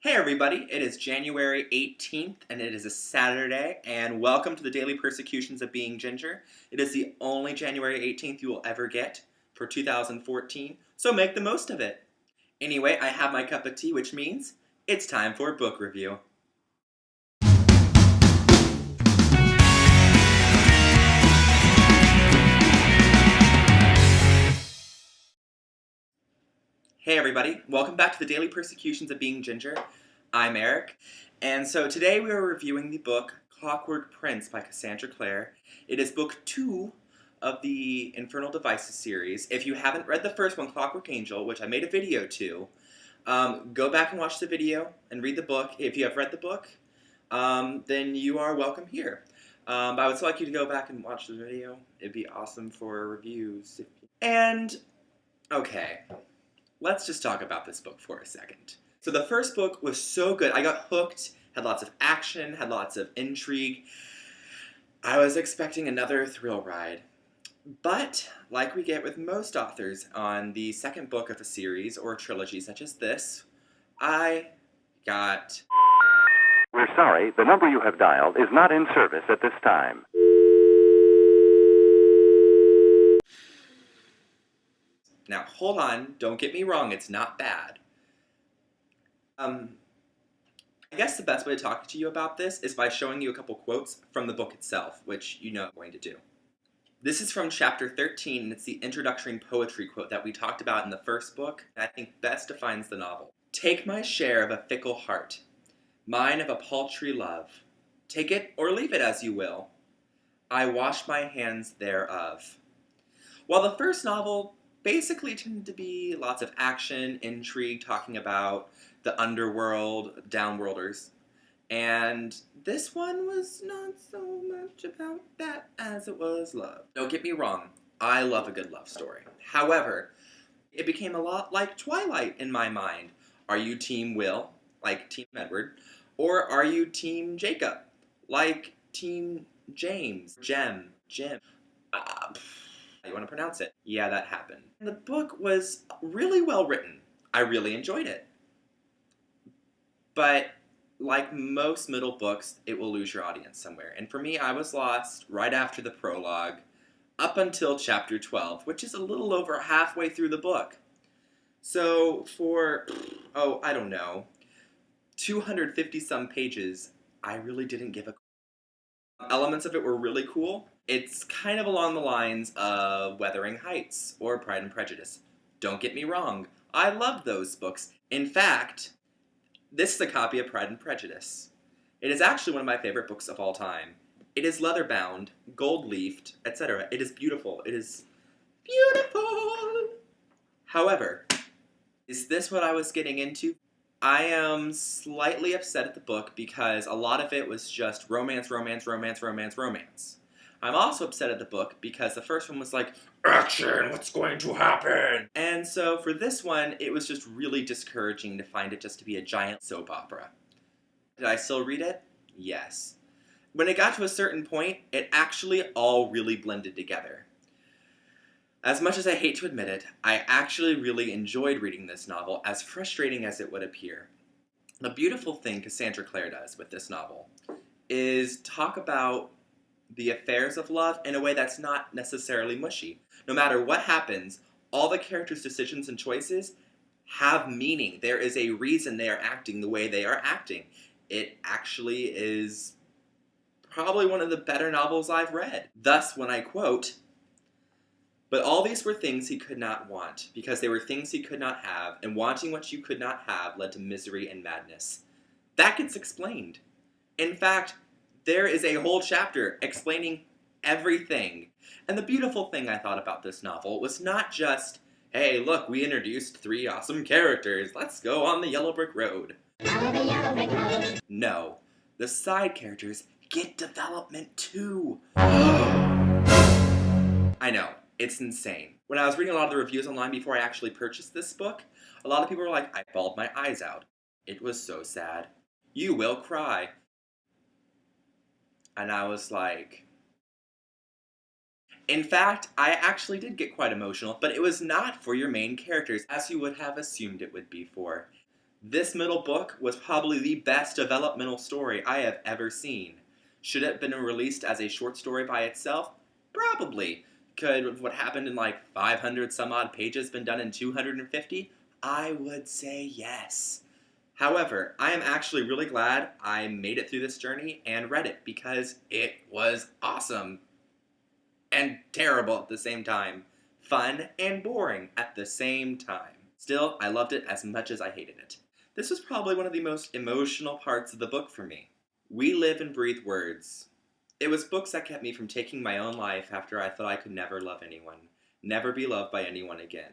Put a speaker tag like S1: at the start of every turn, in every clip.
S1: Hey everybody, it is January 18th and it is a Saturday, and welcome to the Daily Persecutions of Being Ginger. It is the only January 18th you will ever get for 2014, so make the most of it. Anyway, I have my cup of tea, which means it's time for a book review. Hey everybody, welcome back to the Daily Persecutions of Being Ginger. I'm Eric, and so today we are reviewing the book Clockwork Prince by Cassandra Clare. It is book 2 of the Infernal Devices series. If you haven't read the first one, Clockwork Angel, which I made a video to, go back and watch the video and read the book. If you have read the book, then you are welcome here. But I would still like you to go back and watch the video. It'd be awesome for reviews. And, okay. Let's just talk about this book for a second. So the first book was so good. I got hooked, had lots of action, had lots of intrigue. I was expecting another thrill ride. But, like we get with most authors on the second book of a series or a trilogy such as this, I got...
S2: We're sorry, the number you have dialed is not in service at this time.
S1: Now, hold on, don't get me wrong, it's not bad. I guess the best way to talk to you about this is by showing you a couple quotes from the book itself, which you know I'm going to do. This is from chapter 13, and it's the introductory poetry quote that we talked about in the first book, and I think best defines the novel. Take my share of a fickle heart, mine of a paltry love. Take it or leave it as you will. I wash my hands thereof. While the first novel basically tended to be lots of action, intrigue, talking about the underworld, downworlders. And this one was not so much about that as it was love. Don't get me wrong, I love a good love story. However, it became a lot like Twilight in my mind. Are you Team Will, like Team Edward, or are you Team Jacob, like Team James, Jim? You want to pronounce it? Yeah, that happened. The book was really well written. I really enjoyed it. But like most middle books, it will lose your audience somewhere. And for me, I was lost right after the prologue, up until chapter 12, which is a little over halfway through the book. So for, I don't know, 250 some pages, I really didn't give a... Elements of it were really cool. It's kind of along the lines of Wuthering Heights or Pride and Prejudice. Don't get me wrong, I loved those books. In fact, this is a copy of Pride and Prejudice. It is actually one of my favorite books of all time. It is leather-bound, gold-leafed, etc. It is beautiful. It is beautiful! However, is this what I was getting into? I am slightly upset at the book because a lot of it was just romance, romance, romance, romance, romance. I'm also upset at the book because the first one was like, action, what's going to happen? And so for this one, it was just really discouraging to find it just to be a giant soap opera. Did I still read it? Yes. When it got to a certain point, it actually all really blended together. As much as I hate to admit it, I actually really enjoyed reading this novel, as frustrating as it would appear. The beautiful thing Cassandra Clare does with this novel is talk about the affairs of love in a way that's not necessarily mushy. No matter what happens, all the characters' decisions and choices have meaning. There is a reason they are acting the way they are acting. It actually is probably one of the better novels I've read. Thus, when I quote, "But all these were things he could not want, because they were things he could not have, and wanting what you could not have led to misery and madness." That gets explained. In fact, there is a whole chapter explaining everything. And the beautiful thing I thought about this novel was not just, hey, look, we introduced 3 awesome characters, let's go on the yellow brick road. No, the side characters get development too. I know, it's insane. When I was reading a lot of the reviews online before I actually purchased this book, a lot of people were like, I bawled my eyes out. It was so sad. You will cry. And I was like... In fact, I actually did get quite emotional, but it was not for your main characters, as you would have assumed it would be for. This middle book was probably the best developmental story I have ever seen. Should it have been released as a short story by itself? Probably. Could what happened in like 500 some odd pages been done in 250? I would say yes. However, I am actually really glad I made it through this journey and read it because it was awesome and terrible at the same time. Fun and boring at the same time. Still, I loved it as much as I hated it. This was probably one of the most emotional parts of the book for me. We live and breathe words. It was books that kept me from taking my own life after I thought I could never love anyone, never be loved by anyone again.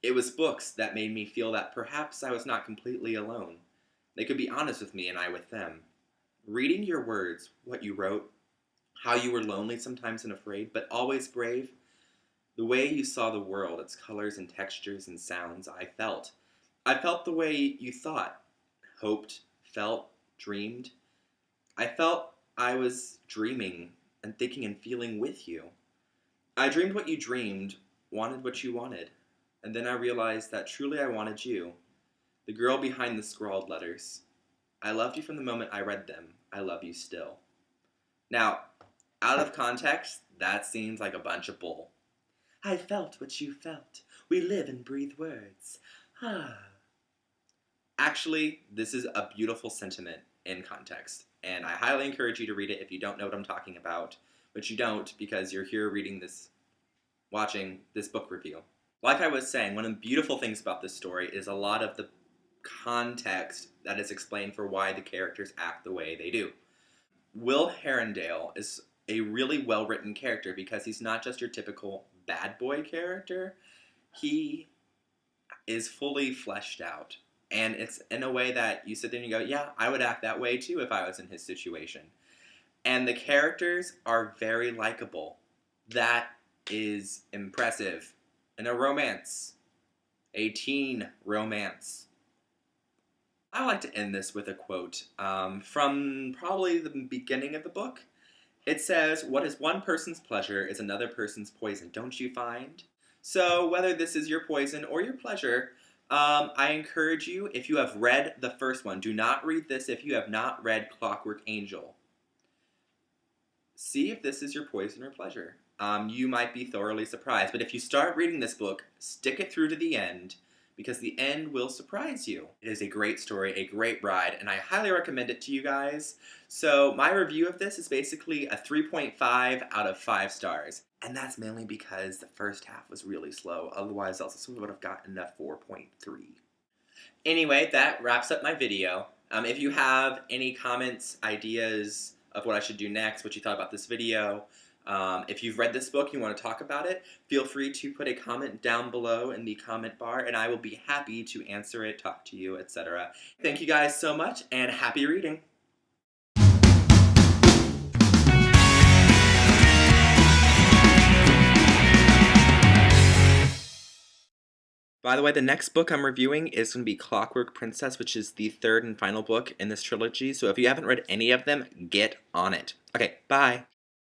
S1: It was books that made me feel that perhaps I was not completely alone. They could be honest with me and I with them. Reading your words, what you wrote, how you were lonely sometimes and afraid, but always brave, the way you saw the world, its colors and textures and sounds, I felt. I felt the way you thought, hoped, felt, dreamed. I felt I was dreaming and thinking and feeling with you. I dreamed what you dreamed, wanted what you wanted, and then I realized that truly I wanted you, the girl behind the scrawled letters. I loved you from the moment I read them. I love you still. Now, out of context, that seems like a bunch of bull. I felt what you felt. We live and breathe words. Actually, this is a beautiful sentiment in context, and I highly encourage you to read it if you don't know what I'm talking about, but you don't because you're here watching this book review. Like I was saying, one of the beautiful things about this story is a lot of the context that is explained for why the characters act the way they do. Will Herondale is a really well-written character because he's not just your typical bad boy character. He is fully fleshed out. And it's in a way that you sit there and you go, yeah, I would act that way too if I was in his situation. And the characters are very likable. That is impressive. In a romance. A teen romance. I like to end this with a quote from probably the beginning of the book. It says, "What is one person's pleasure is another person's poison, don't you find?" So whether this is your poison or your pleasure, I encourage you, if you have read the first one, do not read this if you have not read Clockwork Angel. See if this is your poison or pleasure. You might be thoroughly surprised, but if you start reading this book, stick it through to the end, because the end will surprise you. It is a great story, a great ride, and I highly recommend it to you guys. So my review of this is basically a 3.5 out of 5 stars. And that's mainly because the first half was really slow. Otherwise, else would have gotten a 4.3. Anyway, that wraps up my video. If you have any comments, ideas of what I should do next, what you thought about this video, if you've read this book and you want to talk about it, feel free to put a comment down below in the comment bar, and I will be happy to answer it, talk to you, etc. Thank you guys so much, and happy reading! By the way, the next book I'm reviewing is going to be Clockwork Princess, which is the third and final book in this trilogy, so if you haven't read any of them, get on it. Okay, bye!